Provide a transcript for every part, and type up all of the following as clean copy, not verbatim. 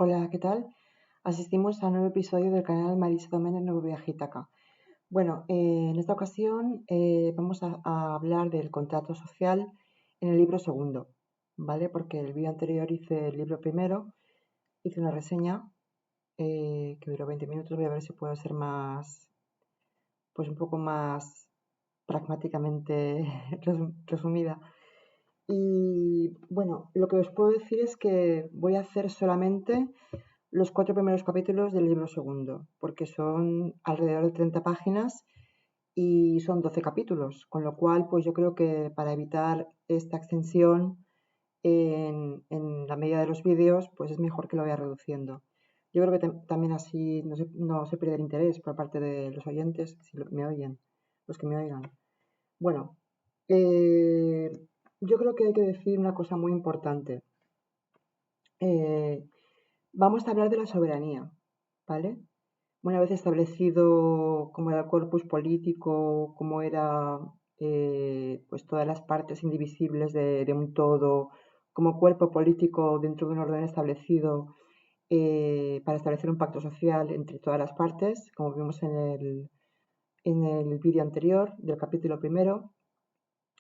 Hola, ¿qué tal? Asistimos a un nuevo episodio del canal Marisa Domènech Nuevo Viajitaca. Bueno, en esta ocasión vamos a hablar del contrato social en el libro segundo, ¿vale? Porque el vídeo anterior hice el libro primero, hice una reseña que duró 20 minutos. Voy a ver si puedo ser pues un poco más pragmáticamente resumida. Y bueno, lo que os puedo decir es que voy a hacer solamente los 4 primeros capítulos del libro segundo, porque son alrededor de 30 páginas y son 12 capítulos, con lo cual pues yo creo que para evitar esta extensión en la medida de los vídeos, pues es mejor que lo vaya reduciendo. Yo creo que también así no se pierde el interés por parte de los oyentes, si me oyen, los que me oigan. Bueno, eh, yo creo que hay que decir una cosa muy importante. Eh, Vamos a hablar de la soberanía, ¿vale? Una vez establecido cómo era el corpus político, cómo era pues todas las partes indivisibles de un todo, como cuerpo político dentro de un orden establecido para establecer un pacto social entre todas las partes, como vimos en el vídeo anterior del capítulo primero,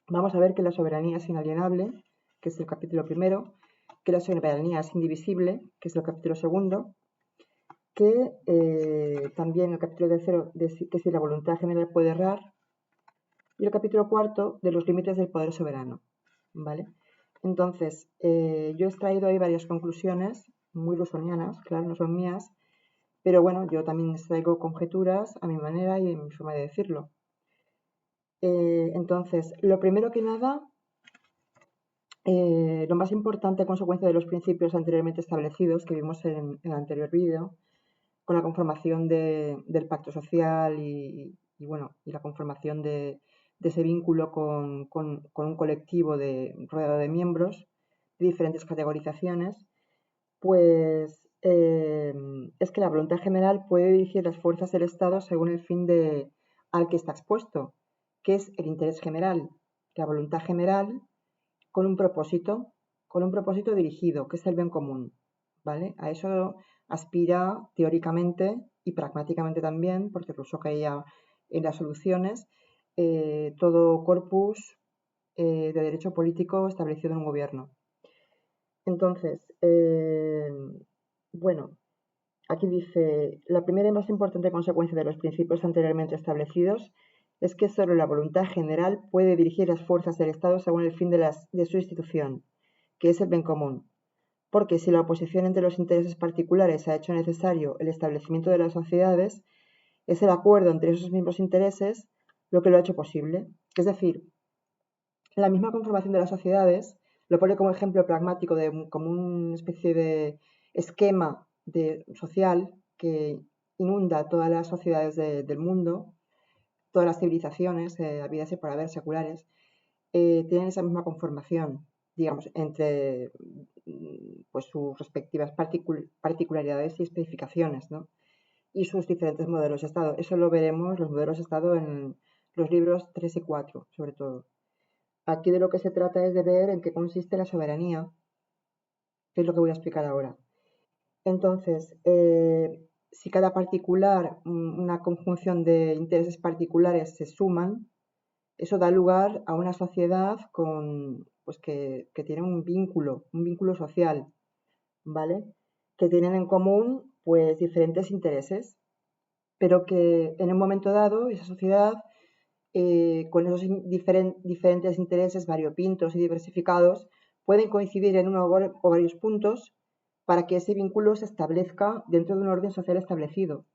vamos a ver que la soberanía es inalienable, que es el capítulo primero, que la soberanía es indivisible, que es el capítulo segundo, que también el capítulo tercero, que si la voluntad general puede errar, y el capítulo cuarto de los límites del poder soberano. ¿Vale? Entonces, yo he extraído ahí varias conclusiones muy rusonianas, claro, no son mías, pero bueno, yo también extraigo conjeturas a mi manera y en mi forma de decirlo. Entonces, lo primero que nada, lo más importante a consecuencia de los principios anteriormente establecidos que vimos en el anterior vídeo, con la conformación del pacto social bueno, y la conformación de ese vínculo con un colectivo rodeado de miembros de diferentes categorizaciones, pues es que la voluntad general puede dirigir las fuerzas del Estado según el fin al que está expuesto, que es el interés general. La voluntad general con con un propósito dirigido, que es el bien común, ¿vale? A eso aspira teóricamente y pragmáticamente también, porque Rousseau caía en las soluciones, todo corpus de derecho político establecido en un gobierno. Entonces, bueno, aquí dice, la primera y más importante consecuencia de los principios anteriormente establecidos es que solo la voluntad general puede dirigir las fuerzas del Estado según el fin de su institución, que es el bien común. Porque si la oposición entre los intereses particulares ha hecho necesario el establecimiento de las sociedades, es el acuerdo entre esos mismos intereses lo que lo ha hecho posible. Es decir, la misma conformación de las sociedades lo pone como ejemplo pragmático como una especie de esquema social que inunda todas las sociedades del mundo, todas las civilizaciones, habidas y por haber, seculares, tienen esa misma conformación, digamos, entre pues sus respectivas particularidades y especificaciones, ¿no? Y sus diferentes modelos de Estado. Eso lo veremos, los modelos de Estado, en los libros 3 y 4, sobre todo. Aquí de lo que se trata es de ver en qué consiste la soberanía, que es lo que voy a explicar ahora. Entonces, si cada particular, una conjunción de intereses particulares se suman, eso da lugar a una sociedad pues que tiene un vínculo social, ¿vale? Que tienen en común pues diferentes intereses, pero que en un momento dado esa sociedad, con esos diferentes intereses variopintos y diversificados, pueden coincidir en uno o varios puntos para que ese vínculo se establezca dentro de un orden social establecido,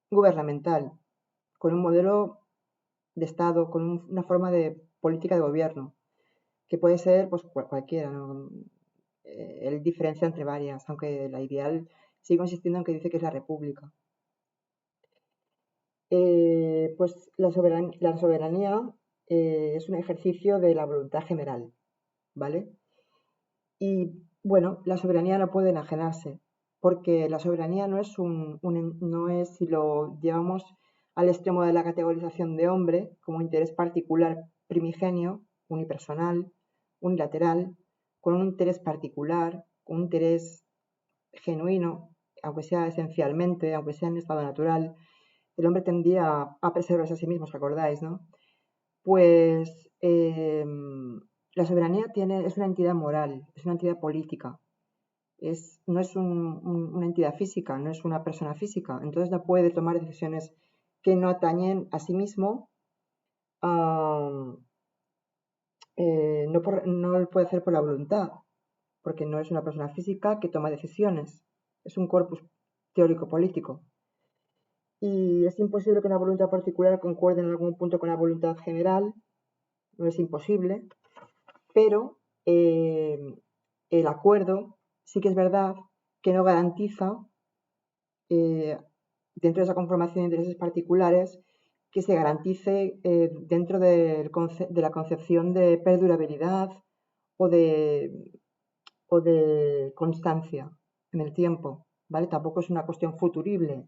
gubernamental, con un modelo de Estado, con una forma de política de gobierno, que puede ser pues cualquiera, ¿no? Él diferencia entre varias, aunque la ideal sigue insistiendo en que dice que es la república. Pues la soberanía es un ejercicio de la voluntad general, ¿vale? Y bueno, la soberanía no puede enajenarse, porque la soberanía no es, si lo llevamos al extremo de la categorización de hombre, como interés particular primigenio, unipersonal, unilateral, con un interés particular, un interés genuino, aunque sea esencialmente, aunque sea en estado natural, el hombre tendía a preservarse a sí mismo, ¿os acordáis, no? Pues la soberanía es una entidad moral, es una entidad política, no es una entidad física, no es una persona física, entonces no puede tomar decisiones que no atañen a sí mismo, ah, no lo puede hacer por la voluntad, porque no es una persona física que toma decisiones, es un corpus teórico político. Y es imposible que una voluntad particular concuerde en algún punto con la voluntad general, no es imposible, pero el acuerdo sí que es verdad que no garantiza, eh, dentro de esa conformación de intereses particulares, que se garantice dentro de la concepción de perdurabilidad o de constancia en el tiempo, ¿vale? Tampoco es una cuestión futurible.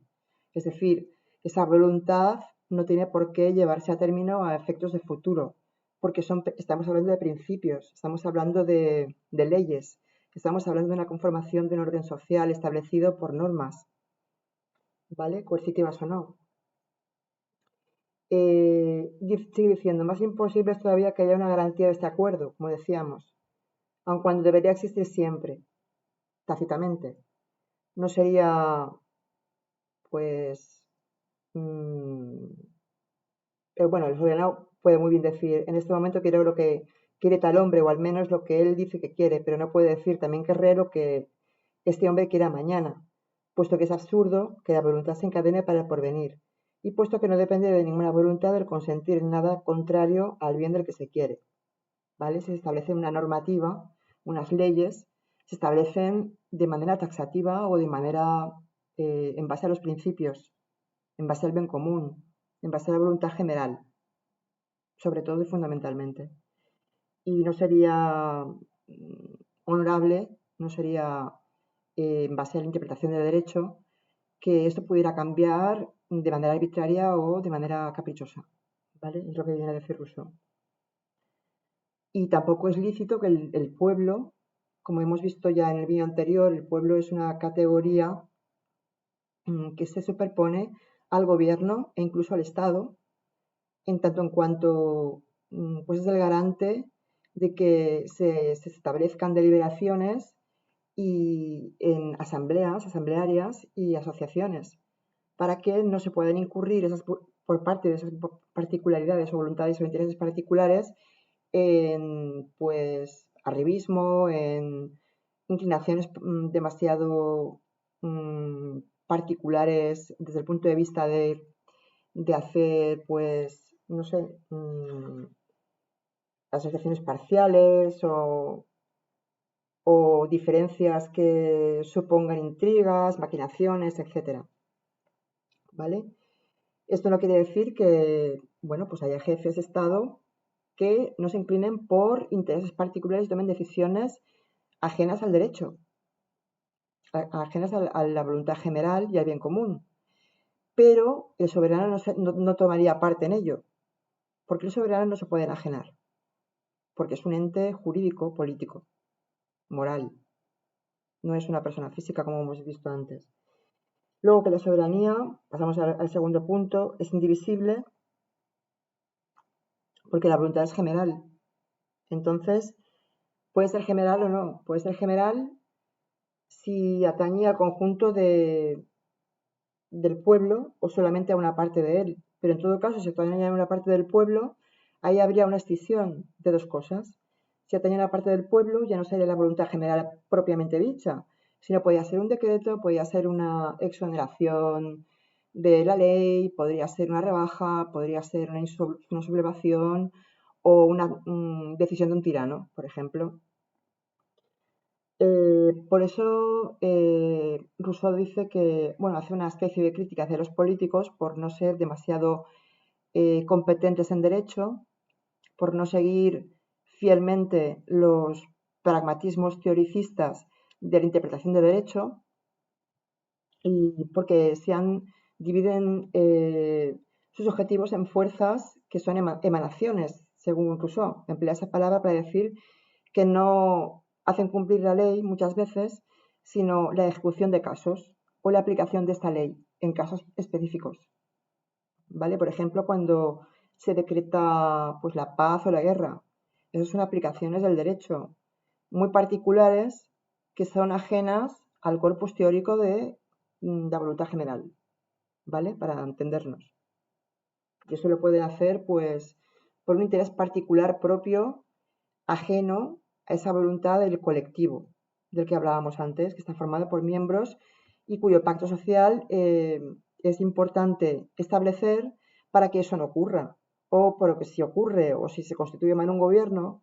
Es decir, esa voluntad no tiene por qué llevarse a término a efectos de futuro, porque estamos hablando de principios, estamos hablando de leyes, estamos hablando de una conformación de un orden social establecido por normas, ¿vale? Coercitivas o no. Sigue diciendo, más imposible es todavía que haya una garantía de este acuerdo, como decíamos, aun cuando debería existir siempre, tácitamente. No sería, pues, bueno, el soberano puede muy bien decir, en este momento quiero lo que quiere tal hombre, o al menos lo que él dice que quiere, pero no puede decir, también querré lo que este hombre quiera mañana, puesto que es absurdo que la voluntad se encadene para el porvenir, y puesto que no depende de ninguna voluntad el consentir en nada contrario al bien del que se quiere, ¿vale? Se establece una normativa, unas leyes, se establecen de manera taxativa o de manera en base a los principios, en base al bien común, en base a la voluntad general, sobre todo y fundamentalmente. Y no sería honorable, no sería en base a la interpretación de derecho, que esto pudiera cambiar de manera arbitraria o de manera caprichosa, ¿vale? Es lo que viene a decir Rousseau. Y tampoco es lícito que el pueblo, como hemos visto ya en el vídeo anterior, el pueblo es una categoría que se superpone al gobierno e incluso al Estado, en tanto en cuanto pues es el garante de que se establezcan deliberaciones y en asambleas, asamblearias y asociaciones, para que no se puedan incurrir por parte de esas particularidades o voluntades o intereses particulares en pues arribismo, en inclinaciones demasiado particulares desde el punto de vista de hacer, pues, no sé, asociaciones parciales o diferencias que supongan intrigas, maquinaciones, etcétera, ¿vale? Esto no quiere decir que, bueno, pues haya jefes de Estado que no se inclinen por intereses particulares y tomen decisiones ajenas al derecho, ajenas a la voluntad general y al bien común. Pero el soberano no tomaría parte en ello, porque el soberano no se puede enajenar, porque es un ente jurídico, político, moral, no es una persona física como hemos visto antes. Luego que la soberanía, pasamos al segundo punto, es indivisible porque la voluntad es general. Entonces, puede ser general o no, puede ser general si atañe al conjunto del pueblo o solamente a una parte de él. Pero en todo caso, si atañe a una parte del pueblo, ahí habría una escisión de dos cosas. Si atañe a una parte del pueblo, ya no sería la voluntad general propiamente dicha, sino podría ser un decreto, podría ser una exoneración de la ley, podría ser una rebaja, podría ser una sublevación o una decisión de un tirano, por ejemplo. Por eso Rousseau dice que, bueno, hace una especie de crítica hacia los políticos por no ser demasiado competentes en derecho, por no seguir fielmente los pragmatismos teoricistas de la interpretación de derecho y porque dividen sus objetivos en fuerzas que son emanaciones, según Rousseau. Emplea esa palabra para decir que no hacen cumplir la ley muchas veces sino la ejecución de casos o la aplicación de esta ley en casos específicos, ¿vale? Por ejemplo, cuando se decreta pues, la paz o la guerra. Esas son aplicaciones del derecho muy particulares que son ajenas al corpus teórico de la voluntad general, ¿vale? Para entendernos. Y eso lo pueden hacer pues por un interés particular propio, ajeno a esa voluntad del colectivo del que hablábamos antes, que está formado por miembros y cuyo pacto social es importante establecer para que eso no ocurra. O por lo que si ocurre o si se constituye mal un gobierno,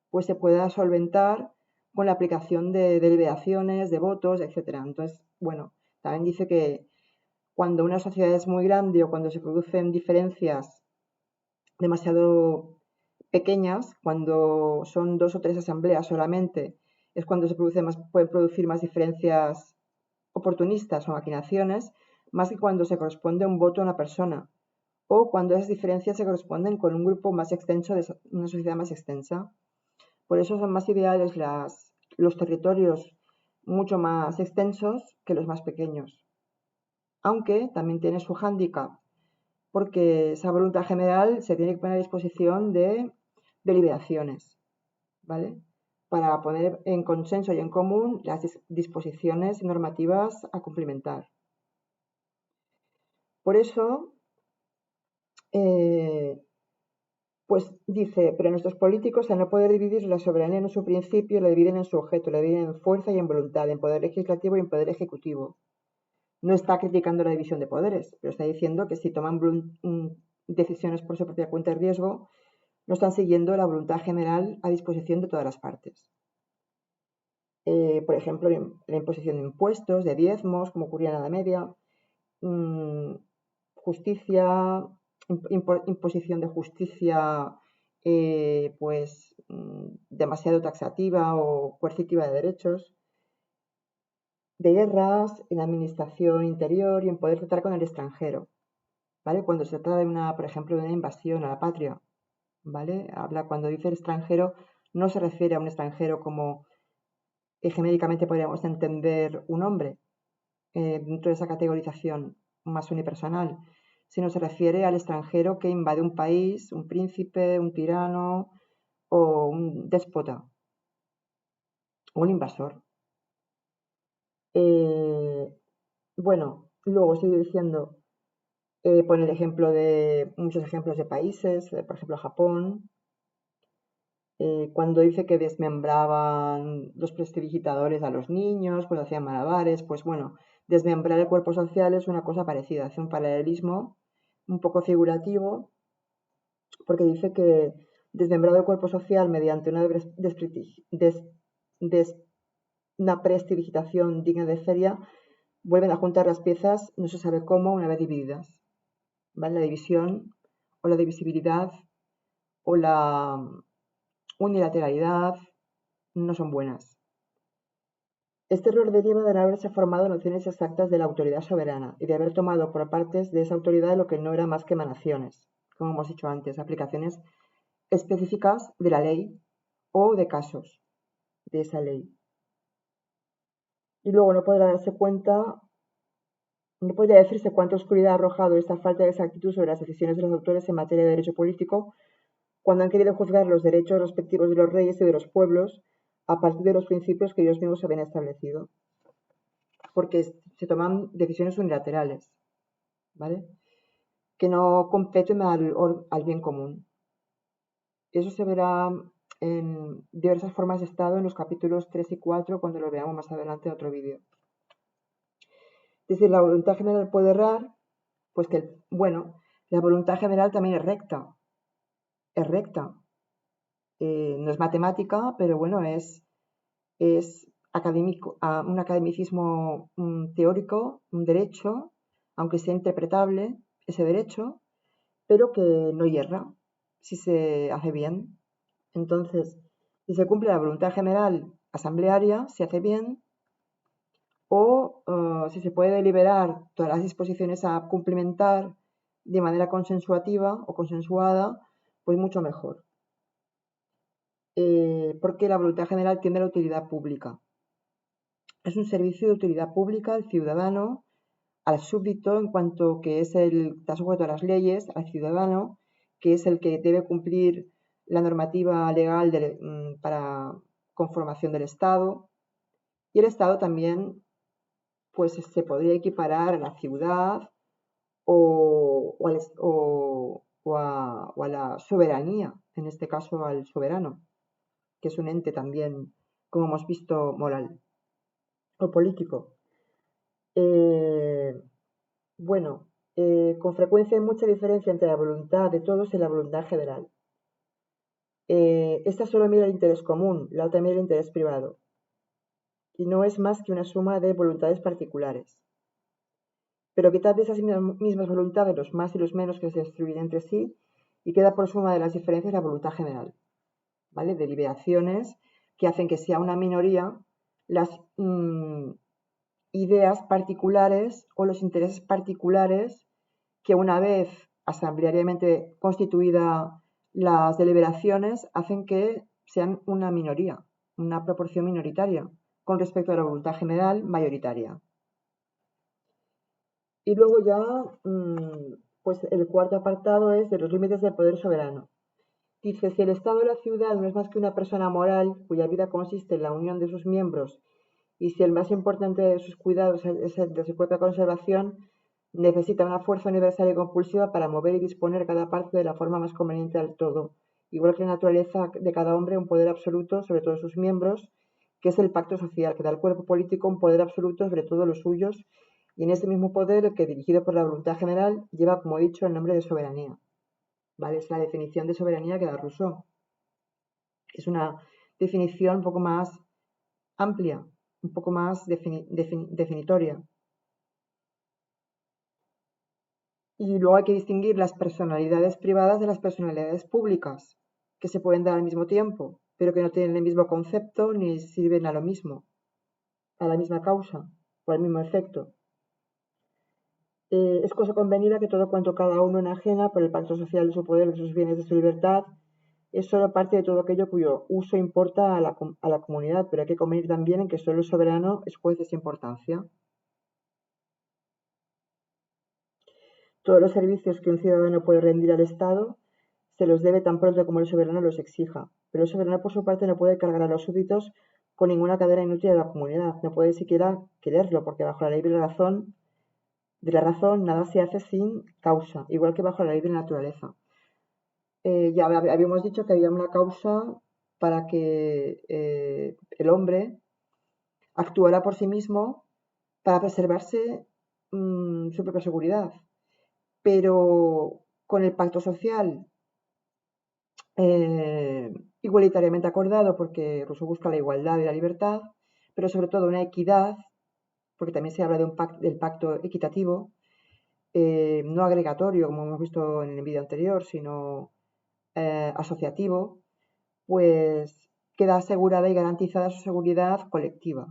pues se pueda solventar con la aplicación de deliberaciones, de votos, etcétera. Entonces, bueno, también dice que cuando una sociedad es muy grande o cuando se producen diferencias demasiado pequeñas, cuando son 2 o 3 asambleas solamente, es cuando pueden producir más diferencias oportunistas o maquinaciones, más que cuando se corresponde un voto a una persona, o cuando esas diferencias se corresponden con un grupo más extenso, de una sociedad más extensa. Por eso son más ideales los territorios mucho más extensos que los más pequeños. Aunque también tiene su hándicap, porque esa voluntad general se tiene que poner a disposición de deliberaciones, ¿vale? Para poner en consenso y en común las disposiciones normativas a cumplimentar. Por eso, pues dice, pero nuestros políticos, al no poder dividir la soberanía en su principio, la dividen en su objeto, la dividen en fuerza y en voluntad, en poder legislativo y en poder ejecutivo. No está criticando la división de poderes, pero está diciendo que si toman decisiones por su propia cuenta y riesgo, no están siguiendo la voluntad general a disposición de todas las partes. Por ejemplo, la imposición de impuestos, de diezmos, como ocurría en la Edad Media, justicia, imposición de justicia pues demasiado taxativa o coercitiva de derechos, de guerras, en la administración interior y en poder tratar con el extranjero, ¿vale? Cuando se trata de por ejemplo, de una invasión a la patria, ¿vale? Cuando dice el extranjero, no se refiere a un extranjero como genéricamente podríamos entender un hombre dentro de esa categorización más unipersonal, sino se refiere al extranjero que invade un país, un príncipe, un tirano o un déspota, o un invasor. Bueno, luego sigue diciendo, pone el ejemplo de muchos ejemplos de países, por ejemplo Japón, cuando dice que desmembraban los prestidigitadores a los niños, pues hacían malabares, pues bueno, desmembrar el cuerpo social es una cosa parecida, hace un paralelismo un poco figurativo, porque dice que desmembrado el cuerpo social mediante una prestidigitación digna de feria, vuelven a juntar las piezas, no se sabe cómo, una vez divididas. ¿Vale? La división o la divisibilidad o la unilateralidad no son buenas. Este error deriva de no haberse formado nociones exactas de la autoridad soberana y de haber tomado por partes de esa autoridad lo que no era más que emanaciones, como hemos dicho antes, aplicaciones específicas de la ley o de casos de esa ley. Y luego no podrá darse cuenta, no podría decirse cuánta oscuridad ha arrojado esta falta de exactitud sobre las decisiones de los autores en materia de derecho político cuando han querido juzgar los derechos respectivos de los reyes y de los pueblos a partir de los principios que ellos mismos habían establecido. Porque se toman decisiones unilaterales, ¿vale? Que no competen al bien común. Eso se verá en diversas formas de Estado en los capítulos 3 y 4 cuando lo veamos más adelante en otro vídeo. Es decir, la voluntad general puede errar, pues bueno, la voluntad general también es recta. Es recta. No es matemática, pero bueno, es académico, un academicismo teórico, un derecho, aunque sea interpretable ese derecho, pero que no hierra si se hace bien. Entonces, si se cumple la voluntad general asamblearia, se hace bien, o si se puede deliberar todas las disposiciones a cumplimentar de manera consensuativa o consensuada, pues mucho mejor. Porque la voluntad general tiene la utilidad pública. Es un servicio de utilidad pública al ciudadano, al súbdito, en cuanto que es el está sujeto a las leyes, al ciudadano, que es el que debe cumplir la normativa legal para conformación del Estado, y el Estado también pues se podría equiparar a la ciudad o a la soberanía, en este caso al soberano, que es un ente también, como hemos visto, moral o político. Eh, bueno, con frecuencia hay mucha diferencia entre la voluntad de todos y la voluntad general. Esta solo mira el interés común, la otra mira el interés privado, y no es más que una suma de voluntades particulares. Pero quitad de esas mismas voluntades los más y los menos que se destruyen entre sí, y queda por suma de las diferencias la voluntad general, ¿vale? Deliberaciones que hacen que sea una minoría las ideas particulares o los intereses particulares que, una vez asambleariamente constituidas las deliberaciones, hacen que sean una minoría, una proporción minoritaria con respecto a la voluntad general mayoritaria. Y luego ya, pues el cuarto apartado es de los límites del poder soberano. Dice, si el Estado o la ciudad no es más que una persona moral cuya vida consiste en la unión de sus miembros, y si el más importante de sus cuidados es el de su propia conservación, necesita una fuerza universal y compulsiva para mover y disponer cada parte de la forma más conveniente del todo, igual que la naturaleza de cada hombre un poder absoluto sobre todos sus miembros, que es el pacto social, que da al cuerpo político un poder absoluto sobre todos los suyos, y en ese mismo poder, que dirigido por la voluntad general, lleva, como he dicho, el nombre de soberanía. ¿Vale? Es la definición de soberanía que da Rousseau. Es una definición un poco más amplia, un poco más definitoria. Y luego hay que distinguir las personalidades privadas de las personalidades públicas, que se pueden dar al mismo tiempo, pero que no tienen el mismo concepto ni sirven a lo mismo, a la misma causa o al mismo efecto. Es cosa convenida que todo cuanto cada uno enajena por el pacto social de su poder, de sus bienes, de su libertad, es solo parte de todo aquello cuyo uso importa a la comunidad, pero hay que convenir también en que solo el soberano es juez de esa importancia. Todos los servicios que un ciudadano puede rendir al Estado se los debe tan pronto como el soberano los exija, pero el soberano por su parte no puede cargar a los súbditos con ninguna cadena inútil de la comunidad, no puede siquiera quererlo, porque bajo la ley de la razón nada se hace sin causa, igual que bajo la ley de la naturaleza. Ya habíamos dicho que había una causa para que el hombre actuara por sí mismo para preservarse su propia seguridad. Pero con el pacto social igualitariamente acordado, porque Rousseau busca la igualdad y la libertad, pero sobre todo una equidad, porque también se habla del pacto equitativo, no agregatorio, como hemos visto en el vídeo anterior, sino asociativo, pues queda asegurada y garantizada su seguridad colectiva,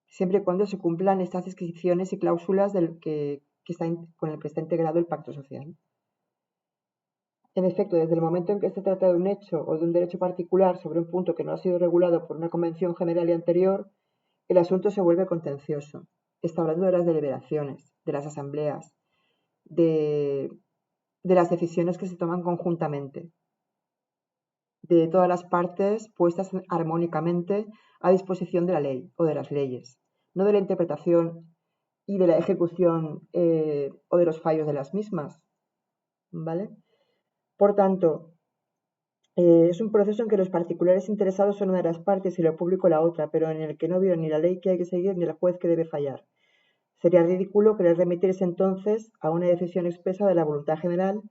siempre y cuando se cumplan estas descripciones y cláusulas con el que está integrado el pacto social. En efecto, desde el momento en que se trata de un hecho o de un derecho particular sobre un punto que no ha sido regulado por una convención general y anterior, el asunto se vuelve contencioso. Está hablando de las deliberaciones, de las asambleas, de, de las decisiones que se toman conjuntamente, de todas las partes puestas armónicamente a disposición de la ley o de las leyes, no de la interpretación y de la ejecución o de los fallos de las mismas, ¿vale? Por tanto, es un proceso en que los particulares interesados son una de las partes y lo público la otra, pero en el que no veo ni la ley que hay que seguir ni el juez que debe fallar. Sería ridículo querer remitirse entonces a una decisión expresa de la voluntad general,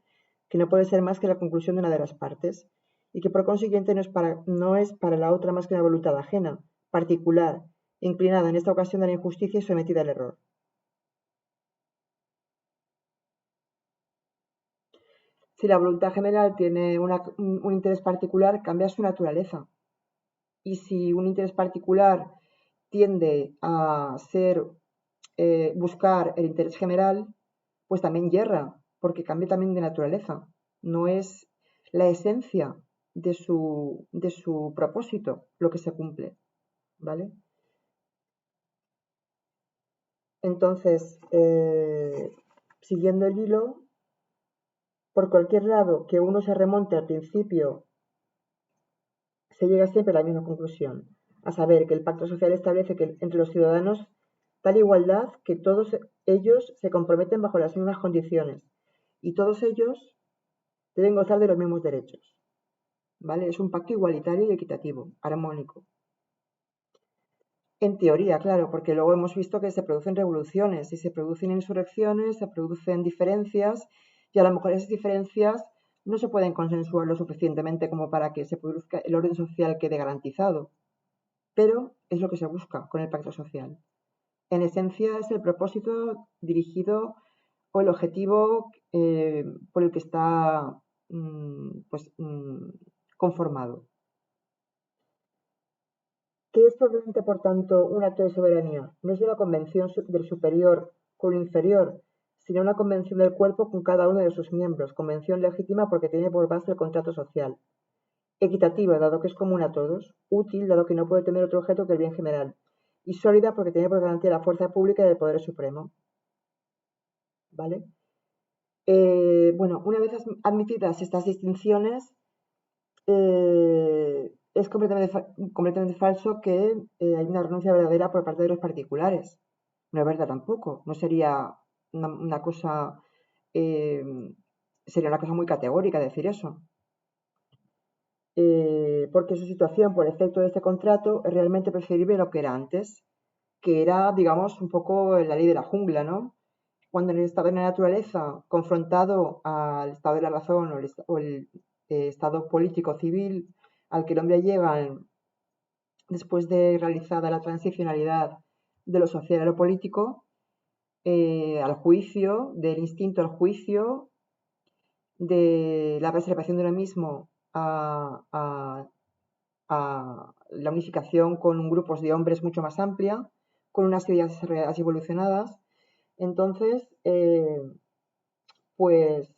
que no puede ser más que la conclusión de una de las partes, y que por consiguiente no es para la otra más que una voluntad ajena, particular, inclinada en esta ocasión a la injusticia y sometida al error. Si la voluntad general tiene un interés particular, cambia su naturaleza. Y si un interés particular tiende a buscar el interés general, pues también yerra, porque cambia también de naturaleza. No es la esencia de su propósito lo que se cumple, ¿vale? Entonces, siguiendo el hilo, por cualquier lado que uno se remonte al principio, se llega siempre a la misma conclusión, a saber que el pacto social establece que entre los ciudadanos tal igualdad que todos ellos se comprometen bajo las mismas condiciones y todos ellos deben gozar de los mismos derechos. ¿Vale? Es un pacto igualitario y equitativo, armónico. En teoría, claro, porque luego hemos visto que se producen revoluciones y se producen insurrecciones, se producen diferencias y a lo mejor esas diferencias no se pueden consensuar lo suficientemente como para que se produzca el orden social quede garantizado. Pero es lo que se busca con el pacto social. En esencia es el propósito dirigido o el objetivo por el que está conformado. ¿Qué es propiamente, por tanto, un acto de soberanía? No es una convención del superior con el inferior, sino una convención del cuerpo con cada uno de sus miembros, convención legítima porque tiene por base el contrato social, equitativa, dado que es común a todos, útil, dado que no puede tener otro objeto que el bien general, y sólida porque tiene por garantía la fuerza pública y el poder supremo. ¿Vale? Bueno, una vez admitidas estas distinciones, es completamente falso que hay una renuncia verdadera por parte de los particulares. No es verdad tampoco. No sería una cosa, eh, sería una cosa muy categórica decir eso. Porque su situación por efecto de este contrato es realmente preferible a lo que era antes, que era, digamos, un poco la ley de la jungla, ¿no? Cuando en el estado de la naturaleza, confrontado al estado de la razón o el estado político civil al que el hombre llega después de realizada la transicionalidad de lo social a lo político, al juicio, del instinto al juicio, de la preservación de lo mismo a la unificación con grupos de hombres mucho más amplia, con unas ideas así evolucionadas. Entonces, pues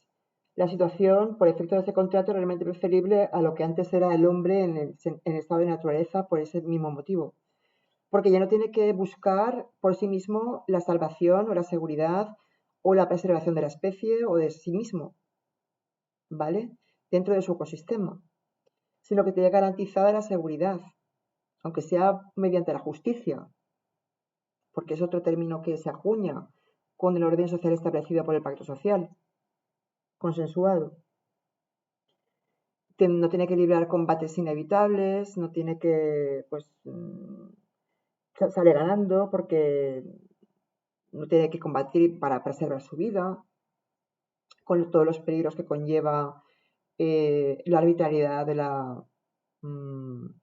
la situación, por efecto de ese contrato, es realmente preferible a lo que antes era el hombre en el estado de naturaleza por ese mismo motivo. Porque ya no tiene que buscar por sí mismo la salvación o la seguridad o la preservación de la especie o de sí mismo, ¿vale? Dentro de su ecosistema, sino que tiene garantizada la seguridad, aunque sea mediante la justicia, porque es otro término que se acuña con el orden social establecido por el pacto social, consensuado. No tiene que librar combates inevitables, no tiene que, pues, sale ganando porque no tiene que combatir para preservar su vida, con todos los peligros que conlleva la arbitrariedad de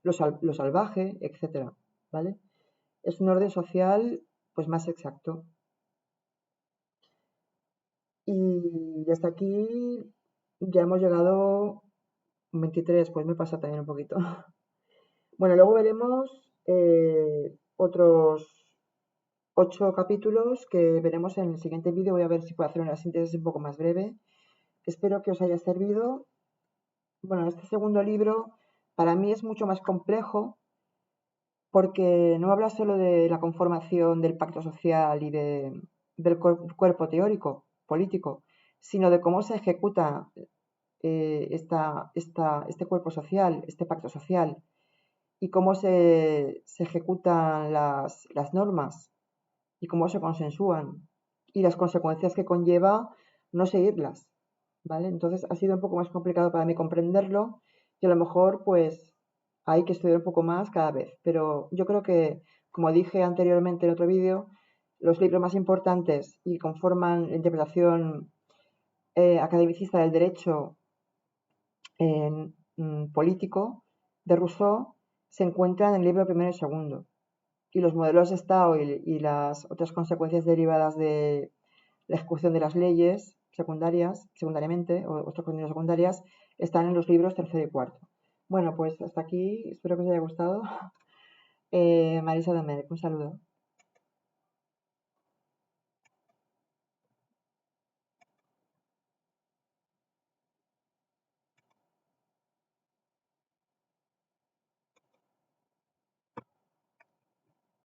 lo salvaje, etcétera, ¿vale? Es un orden social pues más exacto. Y hasta aquí ya hemos llegado 23, pues me pasa también un poquito. Bueno, luego veremos otros 8 capítulos que veremos en el siguiente vídeo. Voy a ver si puedo hacer una síntesis un poco más breve. Espero que os haya servido. Bueno, este segundo libro para mí es mucho más complejo porque no habla solo de la conformación del pacto social y del cuerpo teórico, político, sino de cómo se ejecuta este cuerpo social, este pacto social, y cómo se ejecutan las normas y cómo se consensúan y las consecuencias que conlleva no seguirlas, ¿vale? Entonces ha sido un poco más complicado para mí comprenderlo y a lo mejor pues hay que estudiar un poco más cada vez, pero yo creo que, como dije anteriormente en otro vídeo, los libros más importantes y conforman la interpretación academicista del derecho político de Rousseau se encuentran en el libro primero y segundo. Y los modelos de Estado y las otras consecuencias derivadas de la ejecución de las leyes secundariamente, o otras condiciones secundarias, están en los libros tercero y cuarto. Bueno, pues hasta aquí, espero que os haya gustado. Marisa de Merck, un saludo.